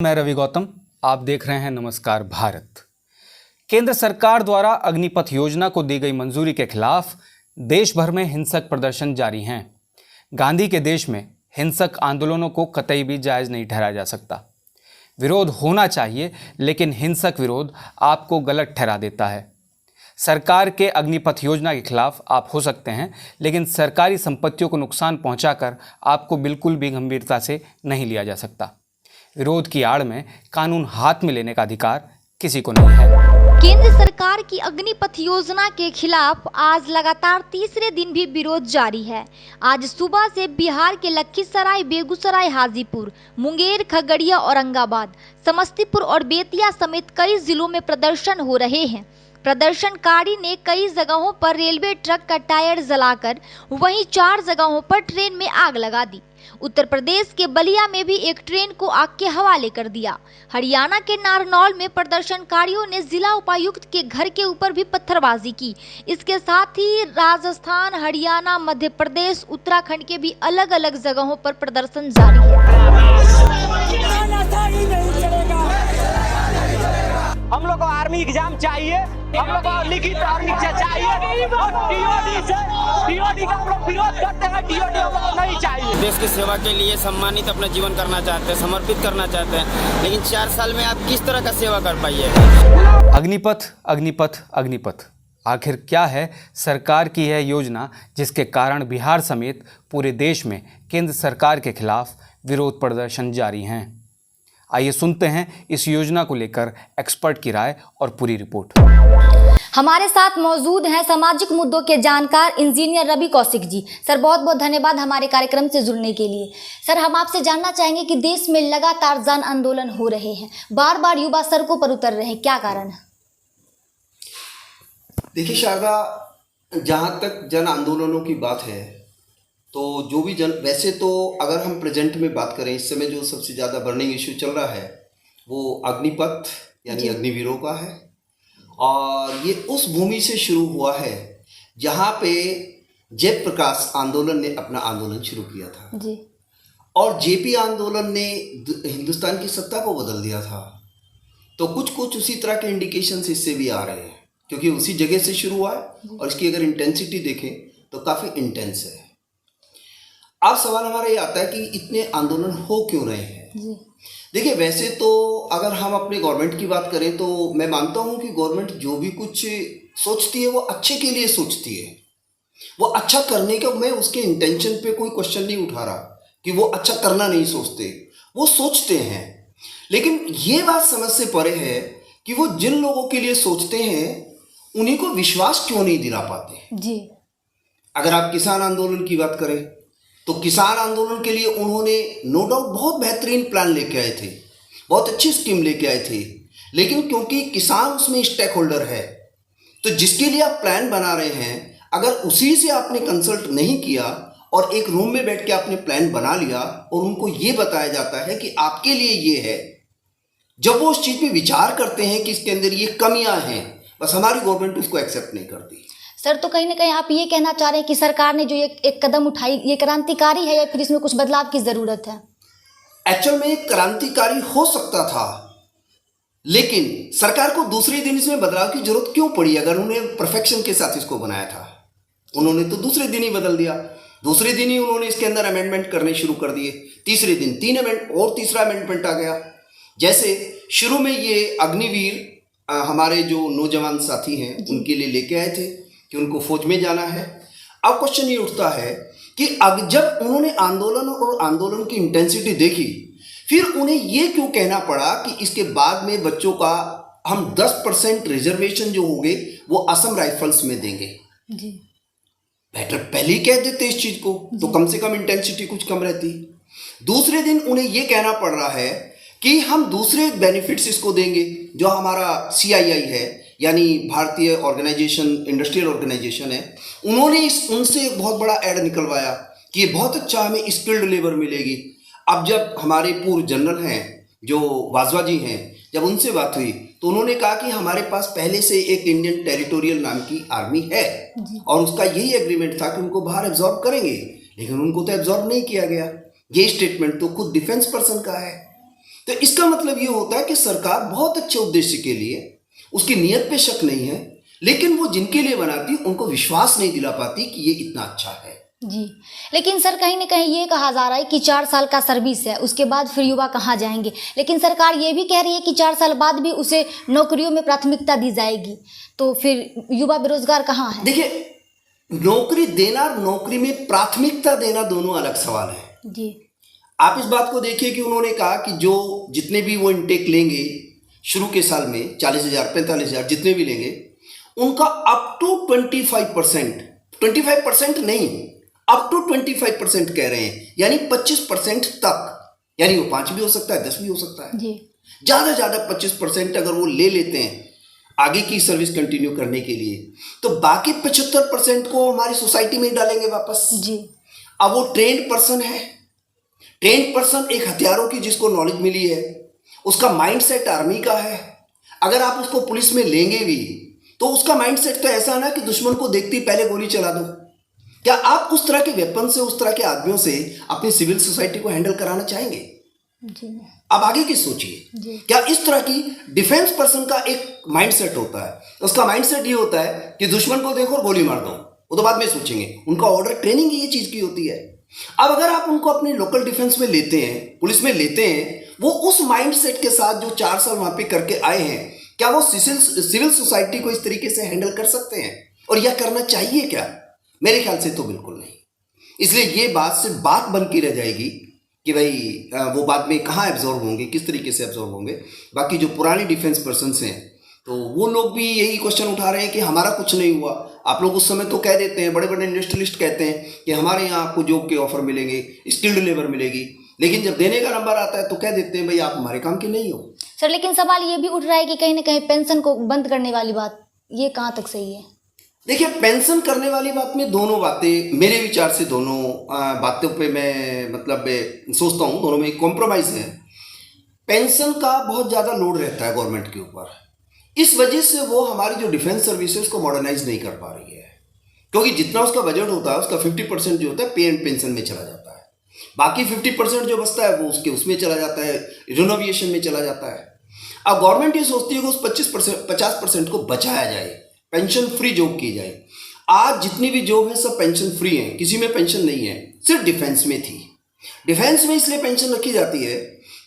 मैं रवि गौतम, आप देख रहे हैं नमस्कार भारत। केंद्र सरकार द्वारा अग्निपथ योजना को दी गई मंजूरी के खिलाफ देश भर में हिंसक प्रदर्शन जारी हैं। गांधी के देश में हिंसक आंदोलनों को कतई भी जायज़ नहीं ठहराया जा सकता। विरोध होना चाहिए, लेकिन हिंसक विरोध आपको गलत ठहरा देता है। सरकार के अग्निपथ योजना के खिलाफ आप हो सकते हैं, लेकिन सरकारी संपत्तियों को नुकसान पहुंचाकर आपको बिल्कुल भी गंभीरता से नहीं लिया जा सकता। विरोध की आड़ में कानून हाथ में लेने का अधिकार किसी को नहीं है। केंद्र सरकार की अग्निपथ योजना के खिलाफ आज लगातार तीसरे दिन भी विरोध जारी है। आज सुबह से बिहार के लखीसराय, बेगूसराय, हाजीपुर, मुंगेर, खगड़िया, औरंगाबाद, समस्तीपुर और बेतिया समेत कई जिलों में प्रदर्शन हो रहे हैं। प्रदर्शनकारी ने कई जगहों पर रेलवे ट्रक का टायर जलाकर वहीं 4 जगहों पर ट्रेन में आग लगा दी। उत्तर प्रदेश के बलिया में भी एक ट्रेन को आग के हवाले कर दिया। हरियाणा के नारनौल में प्रदर्शनकारियों ने जिला उपायुक्त के घर के ऊपर भी पत्थरबाजी की। इसके साथ ही राजस्थान, हरियाणा, मध्य प्रदेश, उत्तराखंड के भी अलग अलग जगहों पर प्रदर्शन जारी है। हम लोग को आर्मी एग्जाम चाहिए, हम लोग को लिखित परीक्षा चाहिए और टीओडी का हम लोग विरोध करते हैं। टीओडी हम लोग को नहीं चाहिए। देश की सेवा के लिए सम्मानित अपना जीवन करना चाहते हैं, समर्पित करना चाहते हैं, लेकिन 4 साल में आप किस तरह का सेवा कर पाइए? अग्निपथ, अग्निपथ, अग्निपथ, आखिर क्या है सरकार की यह योजना जिसके कारण बिहार समेत पूरे देश में केंद्र सरकार के खिलाफ विरोध प्रदर्शन जारी हैं? आइए सुनते हैं इस योजना को लेकर एक्सपर्ट की राय और पूरी रिपोर्ट। हमारे साथ मौजूद हैं सामाजिक मुद्दों के जानकार इंजीनियर रवि कौशिक जी। सर, बहुत बहुत धन्यवाद हमारे कार्यक्रम से जुड़ने के लिए। सर, हम आपसे जानना चाहेंगे कि देश में लगातार जन आंदोलन हो रहे हैं, बार बार युवा सड़कों पर उतर रहे हैं, क्या कारण है? देखिए शारदा, जहाँ तक जन आंदोलनों की बात है तो जो भी वैसे तो अगर हम प्रेजेंट में बात करें, इस समय जो सबसे ज़्यादा बर्निंग इशू चल रहा है वो अग्निपथ यानी अग्निवीरों का है। और ये उस भूमि से शुरू हुआ है जहाँ पे जयप्रकाश आंदोलन ने अपना आंदोलन शुरू किया था जी। और जेपी आंदोलन ने हिंदुस्तान की सत्ता को बदल दिया था। तो कुछ कुछ उसी तरह के इंडिकेशंस इससे भी आ रहे हैं, क्योंकि उसी जगह से शुरू हुआ है और इसकी अगर इंटेंसिटी देखें तो काफ़ी इंटेंस है। अब सवाल हमारा ये आता है कि इतने आंदोलन हो क्यों रहे हैं। देखिए, वैसे तो अगर हम अपने गवर्नमेंट की बात करें तो मैं मानता हूँ कि गवर्नमेंट जो भी कुछ सोचती है वो अच्छे के लिए सोचती है। वो अच्छा करने का, मैं उसके इंटेंशन पे कोई क्वेश्चन नहीं उठा रहा कि वो अच्छा करना नहीं सोचते, वो सोचते हैं। लेकिन ये बात समझ से परे है कि वो जिन लोगों के लिए सोचते हैं उन्हीं को विश्वास क्यों नहीं दिला पाते जी। अगर आप किसान आंदोलन की बात करें तो किसान आंदोलन के लिए उन्होंने नो डाउट बहुत बेहतरीन प्लान लेके आए थे, बहुत अच्छी स्कीम लेके आए थे। लेकिन क्योंकि किसान उसमें स्टेक होल्डर है, तो जिसके लिए आप प्लान बना रहे हैं, अगर उसी से आपने कंसल्ट नहीं किया और एक रूम में बैठ के आपने प्लान बना लिया और उनको ये बताया जाता है कि आपके लिए ये है, जब वो उस चीज़ पे विचार करते हैं कि इसके अंदर ये कमियां हैं, बस हमारी गवर्नमेंट उसको एक्सेप्ट नहीं करती। सर, तो कहीं ना कहीं आप ये कहना चाह रहे हैं कि सरकार ने जो एक कदम उठाई ये क्रांतिकारी है या फिर इसमें कुछ बदलाव की ज़रूरत है? एक्चुअल में एक क्रांतिकारी हो सकता था, लेकिन सरकार को दूसरे दिन इसमें बदलाव की जरूरत क्यों पड़ी? अगर उन्हें परफेक्शन के साथ इसको बनाया था, उन्होंने तो दूसरे दिन ही बदल दिया। दूसरे दिन ही उन्होंने इसके अंदर अमेंडमेंट करने शुरू कर दिए। तीसरे दिन 3 अमेंडमेंट और तीसरा अमेंडमेंट आ गया। जैसे शुरू में ये अग्निवीर हमारे जो नौजवान साथी हैं उनके लिए लेके आए थे कि उनको फौज में जाना है। अब क्वेश्चन ये उठता है कि जब उन्होंने आंदोलन और आंदोलन की इंटेंसिटी देखी, फिर उन्हें ये क्यों कहना पड़ा कि इसके बाद में बच्चों का हम 10% रिजर्वेशन जो होंगे वो असम राइफल्स में देंगे जी। बेटर पहले ही कह देते इस चीज को, तो कम से कम इंटेंसिटी कुछ कम रहती। दूसरे दिन उन्हें ये कहना पड़ रहा है कि हम दूसरे बेनिफिट्स इसको देंगे, जो हमारा CII है यानी भारतीय ऑर्गेनाइजेशन, इंडस्ट्रियल ऑर्गेनाइजेशन है, उन्होंने उनसे एक बहुत बड़ा ऐड निकलवाया कि ये बहुत अच्छा हमें स्किल्ड लेबर मिलेगी। अब जब हमारे पूर्व जनरल हैं जो बाजवा जी हैं, जब उनसे बात हुई तो उन्होंने कहा कि हमारे पास पहले से एक इंडियन टेरिटोरियल नाम की आर्मी है और उसका यही एग्रीमेंट था कि उनको बाहर एब्जॉर्ब करेंगे, लेकिन उनको तो एब्जॉर्ब नहीं किया गया। ये स्टेटमेंट तो खुद डिफेंस पर्सन का है। तो इसका मतलब ये होता है कि सरकार बहुत अच्छे उद्देश्य के लिए, उसकी नीयत पे शक नहीं है, लेकिन वो जिनके लिए बनाती उनको विश्वास नहीं दिला पाती कि ये इतना अच्छा है। जी, लेकिन सर कहीं ना कहीं ये कहा जा रहा है कि 4 साल का सर्विस है, उसके बाद फिर युवा कहाँ जाएंगे, लेकिन सरकार ये भी कह रही है कि 4 साल बाद भी उसे नौकरियों में प्राथमिकता दी जाएगी, तो फिर युवा बेरोजगार कहाँ है? देखिए, नौकरी देना और नौकरी में प्राथमिकता देना दोनों अलग सवाल है। जी, आप इस बात को देखिए कि उन्होंने कहा कि जो जितने भी वो इनटेक लेंगे शुरू के साल में 40,000 45,000 जितने भी लेंगे, उनका अप टू 25% नहीं, अप टू 25% कह रहे हैं, यानी 25% तक, यानी वो 5 भी हो सकता है, 10 भी हो सकता है। जी, ज़्यादा 25% अगर वो ले लेते हैं आगे की सर्विस कंटिन्यू करने के लिए, तो बाकी 75% को हमारी सोसाइटी में ही डालेंगे वापस। जी, अब वो ट्रेंड पर्सन है, ट्रेंड पर्सन एक हथियारों की जिसको नॉलेज मिली है, उसका माइंडसेट आर्मी का है। अगर आप उसको पुलिस में लेंगे भी तो उसका माइंडसेट तो ऐसा ना कि दुश्मन को देखते ही पहले गोली चला दो। क्या आप उस तरह के वेपन से, उस तरह के आदमियों से अपनी सिविल सोसाइटी को हैंडल कराना चाहेंगे? जी, अब आगे की सोचिए, क्या इस तरह की डिफेंस पर्सन का एक माइंडसेट होता है, उसका माइंडसेट ये होता है कि दुश्मन को देखो और गोली मार दो, वो तो बाद में सोचेंगे। उनका ऑर्डर ट्रेनिंग ये चीज की होती है। अब अगर आप उनको अपने लोकल डिफेंस में लेते हैं, पुलिस में लेते हैं, वो उस माइंडसेट के साथ जो 4 साल वहां पे करके आए हैं, क्या वो सिविल सोसाइटी को इस तरीके से हैंडल कर सकते हैं? और यह करना चाहिए क्या? मेरे ख्याल से तो बिल्कुल नहीं। इसलिए ये बात से बात बन के रह जाएगी कि भाई वो बाद में कहाँ एब्जॉर्व होंगे, किस तरीके से एब्जॉर्व होंगे। बाकी जो पुराने डिफेंस पर्सन्स हैं तो वो लोग भी यही क्वेश्चन उठा रहे हैं कि हमारा कुछ नहीं हुआ। आप लोग उस समय तो कह देते हैं, बड़े बड़े इंडस्ट्रियलिस्ट कहते हैं कि हमारे यहाँ आपको जॉब के ऑफर मिलेंगे, स्किल्ड लेबर मिलेगी, लेकिन जब देने का नंबर आता है तो कह देते हैं भाई आप हमारे काम के नहीं हो। सर लेकिन सवाल ये भी उठ रहा है कि कहीं ना कहीं पेंशन को बंद करने वाली बात, ये कहाँ तक सही है? देखिए, पेंशन करने वाली बात में दोनों बातें, मेरे विचार से दोनों बातों पे मैं मतलब सोचता हूँ दोनों में कॉम्प्रोमाइज है। पेंशन का बहुत ज़्यादा लोड रहता है गवर्नमेंट के ऊपर, इस वजह से वो हमारी जो डिफेंस सर्विसेज को मॉडर्नाइज नहीं कर पा रही है, क्योंकि जितना उसका बजट होता है उसका 50% जो होता है पे एंड पेंशन में चला जाता है, बाकी 50% जो बचता है वो उसमें चला जाता है, रिनोवेशन में चला जाता है। अब गवर्नमेंट ये सोचती है कि उस 50% को बचाया जाए, पेंशन फ्री जॉब की जाए। आज जितनी भी जॉब है सब पेंशन फ्री हैं, किसी में पेंशन नहीं है, सिर्फ डिफेंस में थी। डिफेंस में इसलिए पेंशन रखी जाती है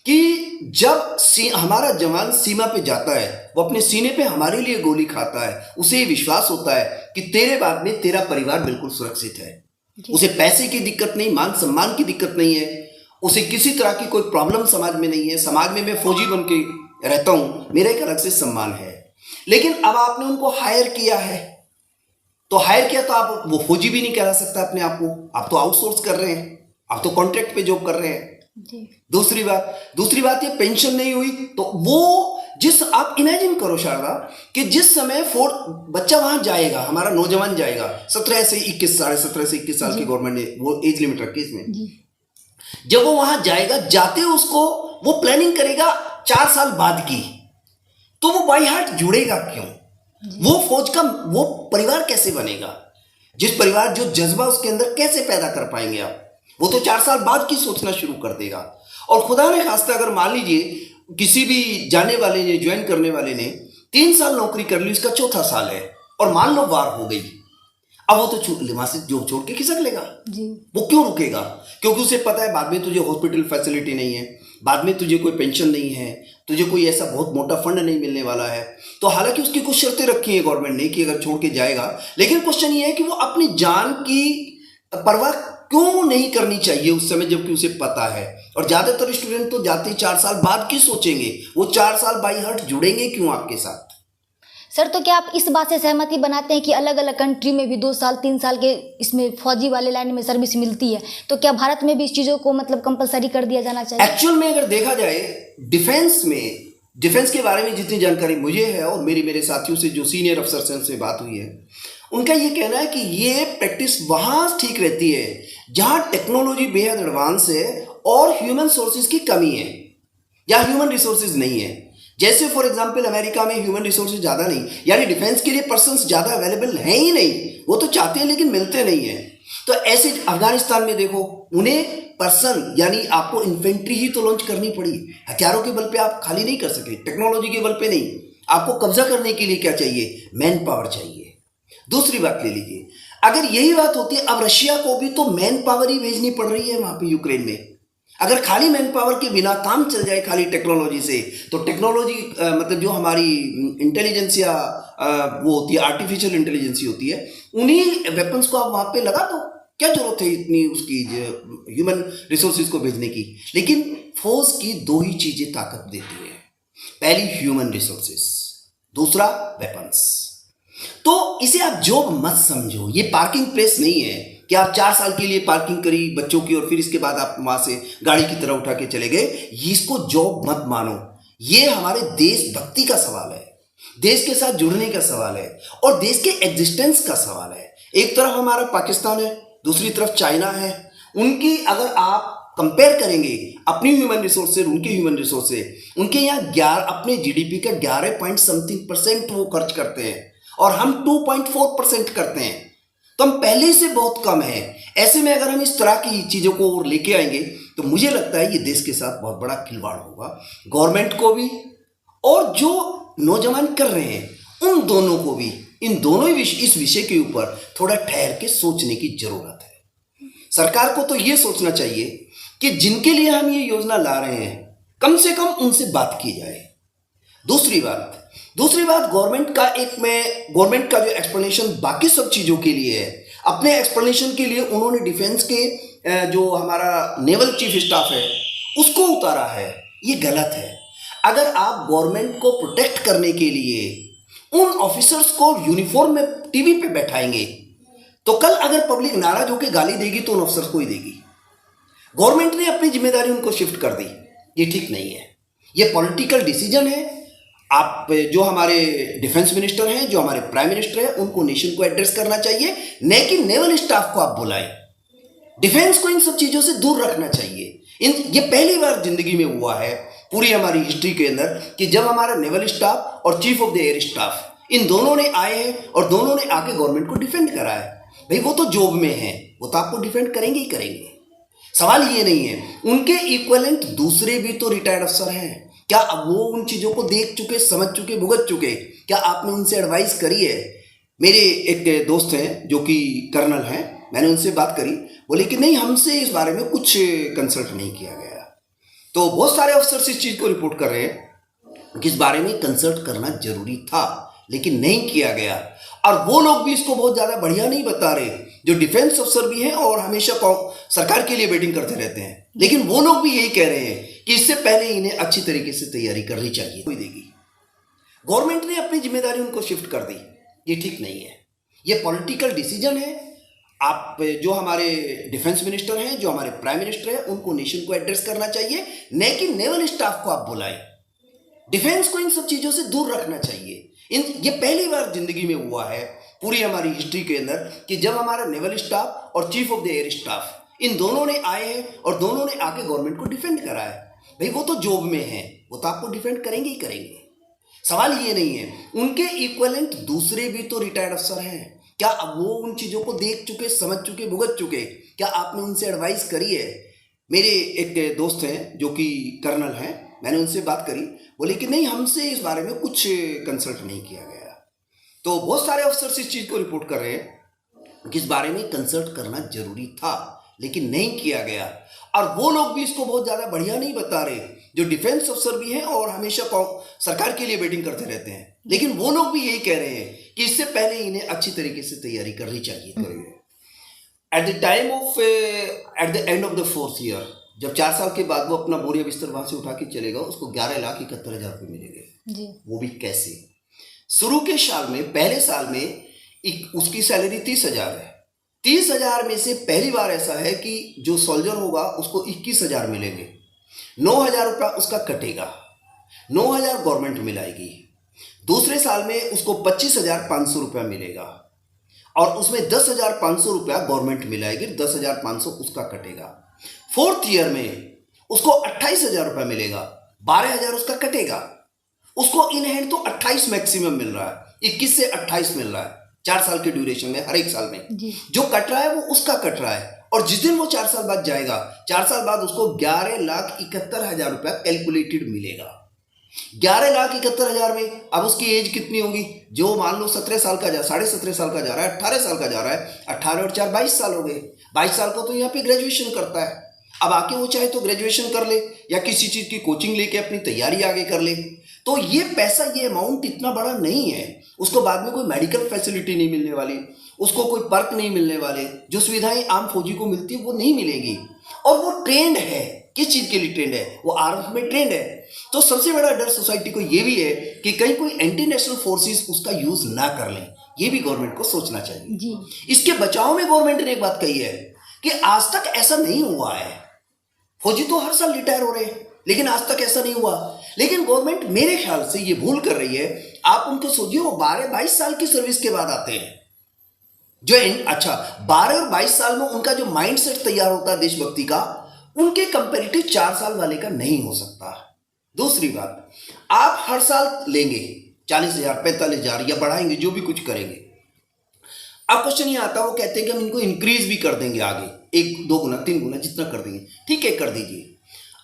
कि जब हमारा जवान सीमा पे जाता है, वो अपने सीने पे हमारे लिए गोली खाता है, उसे ये विश्वास होता है कि तेरे बाद में तेरा परिवार बिल्कुल सुरक्षित है। उसे पैसे की दिक्कत नहीं, मान सम्मान की दिक्कत नहीं है, उसे किसी तरह की कोई प्रॉब्लम समाज में नहीं है। समाज में मैं फौजी बन के रहता हूँ, मेरा एक अलग से सम्मान है। लेकिन अब आपने उनको हायर किया है, तो हायर किया तो आप वो फौजी भी नहीं कह सकता अपने आप को, आप तो आउटसोर्स कर रहे हैं, आप तो कॉन्ट्रैक्ट पे जॉब कर रहे हैं जी। दूसरी बात ये पेंशन नहीं हुई तो वो जिस, आप इमेजिन करो शारदा कि जिस समय बच्चा वहां जाएगा, हमारा नौजवान जाएगा 17 से 21 साल की गवर्नमेंट ने वो एज लिमिट रखी इसमें, जब वो वहां जाएगा, जाते उसको वो प्लानिंग करेगा 4 साल बाद की, तो वो बाई हार्ट जुड़ेगा क्यों? वो फौज का वो परिवार कैसे बनेगा? जिस परिवार, जो जज्बा उसके अंदर कैसे पैदा कर पाएंगे आप? वो तो 4 साल बाद की सोचना शुरू कर देगा। और खुदा ने खास्ता अगर मान लीजिए किसी भी जाने वाले ने, ज्वाइन करने वाले ने 3 साल नौकरी कर ली, इसका 4था साल है और मान लो वार हो गई, अब वो तो वहां से जॉब छोड़ के खिसक लेगा जी। वो क्यों रुकेगा? क्योंकि उसे पता है बाद में तुझे हॉस्पिटल फैसिलिटी नहीं है, बाद में तुझे कोई पेंशन नहीं है, तुझे कोई ऐसा बहुत मोटा फंड नहीं मिलने वाला है। तो हालांकि उसकी कुछ शर्तें रखी है गवर्नमेंट ने कि अगर छोड़ के जाएगा, लेकिन क्वेश्चन ये है कि वो अपनी जान की परवाह क्यों नहीं करनी चाहिए उस समय, जबकि उसे पता है। और ज्यादातर स्टूडेंट तो जाते ही 4 साल बाद की सोचेंगे, वो 4 साल बाई हार्ट जुड़ेंगे क्यों आपके साथ? सर तो क्या आप इस बात से सहमति बनाते हैं कि अलग अलग कंट्री में भी 2 साल 3 साल के इसमें फौजी वाले लाइन में सर्विस मिलती है, तो क्या भारत में भी इस चीज़ों को मतलब कंपलसरी कर दिया जाना चाहिए? एक्चुअल में अगर देखा जाए डिफेंस के बारे में जितनी जानकारी मुझे है और मेरे साथियों से जो सीनियर अफसर से उनसे बात हुई है, उनका ये कहना है कि ये प्रैक्टिस वहाँ ठीक रहती है जहाँ टेक्नोलॉजी बेहद एडवांस है और ह्यूमन सोर्सेज की कमी है या ह्यूमन रिसोर्सेज नहीं है। जैसे फॉर एग्जांपल अमेरिका में ह्यूमन रिसोर्सेज ज़्यादा नहीं, यानी डिफेंस के लिए पर्सन्स ज़्यादा अवेलेबल हैं ही नहीं, वो तो चाहते हैं लेकिन मिलते नहीं हैं। तो ऐसे अफगानिस्तान में देखो, उन्हें पर्सन यानी आपको इन्फेंट्री ही तो लॉन्च करनी पड़ी। हथियारों के बल पे आप खाली नहीं कर सके, टेक्नोलॉजी के बल पे नहीं। आपको कब्जा करने के लिए क्या चाहिए? मैन पावर चाहिए। दूसरी बात ले लीजिए, अगर यही बात होती है, अब रशिया को भी तो मैन पावर ही भेजनी पड़ रही है वहां पे यूक्रेन में। अगर खाली मैन पावर के बिना काम चल जाए खाली टेक्नोलॉजी से, तो टेक्नोलॉजी मतलब जो हमारी इंटेलिजेंस या वो होती है आर्टिफिशियल इंटेलिजेंस होती है, उन्हीं वेपन्स को आप वहां पे लगा दो। क्या जरूरत है इतनी उसकी ह्यूमन रिसोर्सेज को भेजने की? लेकिन फौज की दो ही चीजें ताकत देती है, पहली ह्यूमन रिसोर्सेज, दूसरा वेपन्स। तो इसे आप जॉब मत समझो, ये पार्किंग प्लेस नहीं है कि आप 4 साल के लिए पार्किंग करी बच्चों की और फिर इसके बाद आप वहां से गाड़ी की तरह उठा के चले गए। इसको जॉब मत मानो, ये हमारे देशभक्ति का सवाल है, देश के साथ जुड़ने का सवाल है और देश के एग्जिस्टेंस का सवाल है। एक तरफ हमारा पाकिस्तान है, दूसरी तरफ चाइना है। उनकी अगर आप कंपेयर करेंगे अपनी ह्यूमन रिसोर्स से, उनके ह्यूमन रिसोर्स से, उनके यहाँ 11 अपने जीडीपी का 11 पॉइंट समथिंग % वो खर्च करते हैं और हम 2.4% करते हैं, तो हम पहले से बहुत कम है। ऐसे में अगर हम इस तरह की चीज़ों को और लेके आएंगे तो मुझे लगता है ये देश के साथ बहुत बड़ा खिलवाड़ होगा, गवर्नमेंट को भी और जो नौजवान कर रहे हैं उन दोनों को भी। इन दोनों ही इस विषय के ऊपर थोड़ा ठहर के सोचने की जरूरत है। सरकार को तो ये सोचना चाहिए कि जिनके लिए हम ये योजना ला रहे हैं कम से कम उनसे बात की जाए। दूसरी बात गवर्नमेंट का जो एक्सप्लेनेशन बाकी सब चीज़ों के लिए है, अपने एक्सप्लेनेशन के लिए उन्होंने डिफेंस के जो हमारा नेवल चीफ स्टाफ है उसको उतारा है, ये गलत है। अगर आप गवर्नमेंट को प्रोटेक्ट करने के लिए उन ऑफिसर्स को यूनिफॉर्म में टीवी पे बैठाएंगे तो कल अगर पब्लिक नाराज होकर गाली देगी तो उन अफसर्स को ही देगी। गवर्नमेंट ने अपनी जिम्मेदारी उनको शिफ्ट कर दी, ये ठीक नहीं है, ये पॉलिटिकल डिसीजन है। आप जो हमारे डिफेंस मिनिस्टर हैं, जो हमारे प्राइम मिनिस्टर हैं, उनको नेशन को एड्रेस करना चाहिए, न कि नेवल स्टाफ को आप बुलाएं। डिफेंस को इन सब चीज़ों से दूर रखना चाहिए। ये पहली बार जिंदगी में हुआ है पूरी हमारी हिस्ट्री के अंदर कि जब हमारा नेवल स्टाफ और chief of the air staff इन दोनों ने आए हैं और दोनों ने आके गवर्नमेंट को डिफेंड करा है। भाई वो तो जॉब में है, वो तो आपको डिफेंड करेंगे ही करेंगे, सवाल ये नहीं है। उनके इक्वलेंट दूसरे भी तो रिटायर्ड अफसर हैं, क्या अब वो उन चीज़ों को देख चुके, समझ चुके, भुगत चुके? क्या आपने उनसे एडवाइस करी है? मेरे एक दोस्त हैं जो कि कर्नल हैं, मैंने उनसे बात करी, बोले कि नहीं, हमसे इस बारे में कुछ कंसल्ट नहीं किया गया। तो बहुत सारे अफसर इस चीज़ को रिपोर्ट कर रहे हैं कि इस बारे में कंसल्ट करना जरूरी था लेकिन नहीं किया गया। और वो लोग भी इसको बहुत ज़्यादा बढ़िया नहीं बता रहे, जो डिफेंस अफसर भी हैं और हमेशा सरकार के लिए वेटिंग करते रहते हैं, लेकिन वो लोग भी यही कह रहे हैं कि इससे पहले इन्हें अच्छी तरीके से तैयारी करनी चाहिए। कोई देगी, गवर्नमेंट ने अपनी जिम्मेदारी उनको शिफ्ट कर दी, ये ठीक नहीं है, ये पॉलिटिकल डिसीजन है। आप जो हमारे डिफेंस मिनिस्टर हैं, जो हमारे प्राइम मिनिस्टर हैं, उनको नेशन को एड्रेस करना चाहिए, न कि नेवल स्टाफ को आप बुलाएं। डिफेंस को इन सब चीज़ों से दूर रखना चाहिए। ये पहली बार जिंदगी में हुआ है पूरी हमारी हिस्ट्री के अंदर कि जब हमारा नेवल स्टाफ और chief of the air staff इन दोनों ने आए हैं और दोनों ने आके गवर्नमेंट को डिफेंड करा है। भाई वो तो जॉब में है, वो तो आपको डिफेंड करेंगे ही करेंगे, सवाल ये नहीं है। उनके इक्वलेंट दूसरे भी तो रिटायर्ड अफसर हैं, क्या अब वो उन चीज़ों को देख चुके, समझ चुके, भुगत चुके? क्या आपने उनसे एडवाइस करी है? मेरे एक दोस्त हैं जो कि कर्नल हैं, मैंने उनसे बात करी, बोले कि नहीं, हमसे इस बारे में कुछ कंसल्ट नहीं किया गया। तो बहुत सारे अफसर इस चीज़ को रिपोर्ट कर रहे हैं कि इस बारे में कंसल्ट करना जरूरी था लेकिन नहीं किया गया। और वो लोग भी इसको बहुत ज़्यादा बढ़िया नहीं बता रहे, जो डिफेंस अफसर भी हैं और हमेशा सरकार के लिए वेटिंग करते रहते हैं, लेकिन वो लोग भी यही कह रहे हैं कि इससे पहले इन्हें अच्छी तरीके से तैयारी करनी चाहिए। At the end of the 4th year, जब 4 साल के बाद वो अपना बोरिया बिस्तर वहां से उठा के चलेगा, उसको 11,71,000 रुपये मिलेंगे। वो भी कैसे? शुरू के साल में, पहले साल में उसकी सैलरी 30,000 है। 30,000 में से पहली बार ऐसा है कि जो सोल्जर होगा उसको 21,000 मिलेंगे, 9,000 रुपया उसका कटेगा, 9,000 गवर्नमेंट मिलाएगी। दूसरे साल में उसको 25,500 रुपया मिलेगा और उसमें 10,500 रुपया गवर्नमेंट मिलाएगी, 10,500 उसका कटेगा। 4th ईयर में उसको 28,000 रुपया मिलेगा, 12,000 उसका कटेगा। उसको इन हैंड तो 28 मैक्सिमम मिल रहा है, 21 से 28 मिल रहा है 4 साल के ड्यूरेशन में, हर एक साल में जो कट रहा है वो उसका कट रहा है और जिस दिन वो 4 साल बाद जाएगा, 4 साल बाद उसको 11,71,000 रुपया कैलकुलेटेड मिलेगा। 11,71,000 में अब उसकी एज कितनी होगी? जो मान लो 17 साल का 17.5 साल का जा रहा है, 18 साल का जा रहा है, 18 और 4 22 साल हो गए। 22 साल को तो यहाँ पे ग्रेजुएशन करता है। अब आके वो चाहे तो ग्रेजुएशन कर ले या किसी चीज़ की कोचिंग लेके अपनी तैयारी आगे कर ले। तो ये पैसा, ये अमाउंट इतना बड़ा नहीं है। उसको बाद में कोई मेडिकल फैसिलिटी नहीं मिलने वाली, उसको कोई पर्क नहीं मिलने वाले, जो सुविधाएं आम फौजी को मिलती है वो नहीं मिलेगी। और वो ट्रेंड है, किस चीज़ के लिए ट्रेंड है? वो आर्म्स में ट्रेंड है। तो सबसे बड़ा डर सोसाइटी को ये भी है कि कहीं कोई एंटी नेशनल फोर्सेस उसका यूज ना कर लें। ये भी गवर्नमेंट को सोचना चाहिए जी। इसके बचाव में गवर्नमेंट ने एक बात कही है कि आज तक ऐसा नहीं हुआ है। फौजी तो हर साल रिटायर हो रहे हैं, लेकिन आज तक ऐसा नहीं हुआ। लेकिन गवर्नमेंट मेरे ख्याल से ये भूल कर रही है। आप उनको सोचिए, वो 12-22 साल की सर्विस के बाद आते हैं। जो 12 और 22 साल में उनका जो माइंड सेट तैयार होता है देशभक्ति का, उनके कंपेरेटिव 4 साल वाले का नहीं हो सकता। दूसरी बात, आप हर साल लेंगे 40,000, 45,000 या बढ़ाएंगे, जो भी कुछ करेंगे। अब क्वेश्चन ये आता है, वो कहते हैं कि हम इनको इंक्रीज भी कर देंगे आगे, 1, 2 गुना, 3 गुना, जितना कर देंगे। ठीक है, कर दीजिए।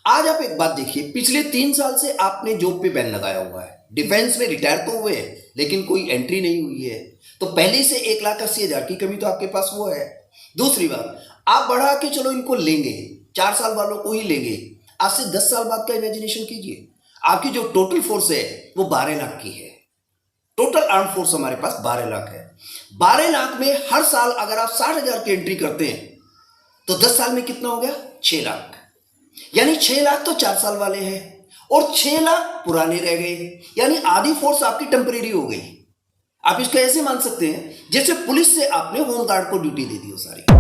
आज आप एक बात देखिए, पिछले 3 साल से आपने जॉब पे बैन लगाया हुआ है। डिफेंस में रिटायर तो हुए हैं, लेकिन कोई एंट्री नहीं हुई है। तो पहले से 1,80,000 की कमी तो आपके पास वो है। दूसरी बात, आप बढ़ा के चलो इनको लेंगे, 4 साल वालों को ही लेंगे। आज से 10 साल बाद का इमेजिनेशन कीजिए, आपकी जो टोटल फोर्स है वो 12 लाख की है। टोटल आर्म फोर्स हमारे पास 12 लाख है। 12 लाख में हर साल अगर आप 60,000 की एंट्री करते हैं तो 10 साल में कितना हो गया? 6 लाख। यानी 6 लाख तो 4 साल वाले हैं और 6 लाख पुराने रह गए। यानी आधी फोर्स आपकी टेम्परेरी हो गई। आप इसको ऐसे मान सकते हैं जैसे पुलिस से आपने होमगार्ड को ड्यूटी दे दी हो सारी।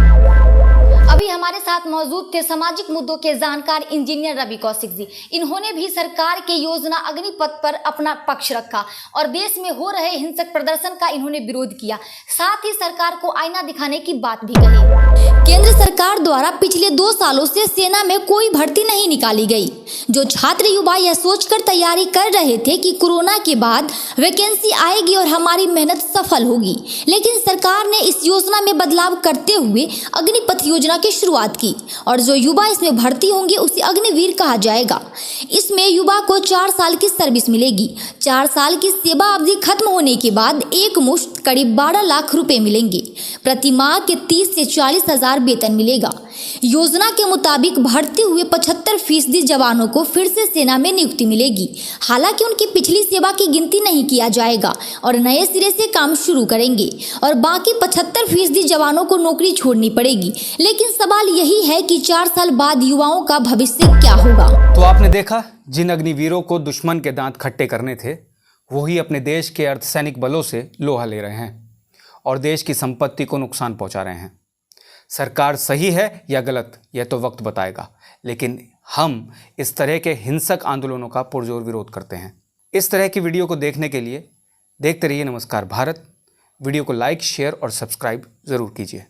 अभी हमारे साथ मौजूद थे सामाजिक मुद्दों के जानकार इंजीनियर रवि कौशिक जी। इन्होंने भी सरकार के योजना अग्निपथ पर अपना पक्ष रखा और देश में हो रहे हिंसक प्रदर्शन का इन्होंने विरोध किया। साथ ही सरकार को आईना दिखाने की बात भी कही। केंद्र सरकार द्वारा पिछले 2 सालों से सेना में कोई भर्ती नहीं निकाली गई। जो छात्र युवा यह सोचकर तैयारी कर रहे थे कि कोरोना के बाद वैकेंसी आएगी और हमारी मेहनत सफल होगी, लेकिन सरकार ने इस योजना में बदलाव करते हुए अग्निपथ योजना की शुरुआत की और जो युवा इसमें भर्ती होंगे उसे अग्निवीर कहा जाएगा। इसमें युवा को 4 साल की सर्विस मिलेगी। 4 साल की सेवा अवधि खत्म होने के बाद एक मुश्त करीब 12 लाख रुपए मिलेंगे। प्रति माह के 30 से 40 हजार वेतन मिलेगा। योजना के मुताबिक भर्ती हुए 75% जवानों को फिर से सेना में नियुक्ति मिलेगी। हालांकि उनकी पिछली सेवा की गिनती नहीं किया जाएगा और नए सिरे से काम शुरू करेंगे और बाकी 75% जवानों को नौकरी छोड़नी पड़ेगी। लेकिन सवाल यही है कि 4 साल बाद युवाओं का भविष्य क्या होगा। तो आपने देखा, जिन अग्निवीरों को दुश्मन के दांत खट्टे करने थे, वही अपने देश के अर्धसैनिक बलों से लोहा ले रहे हैं और देश की संपत्ति को नुकसान पहुंचा रहे हैं। सरकार सही है या गलत, यह तो वक्त बताएगा, लेकिन हम इस तरह के हिंसक आंदोलनों का पुरजोर विरोध करते हैं। इस तरह की वीडियो को देखने के लिए देखते रहिए नमस्कार भारत। वीडियो को लाइक, शेयर और सब्सक्राइब ज़रूर कीजिए।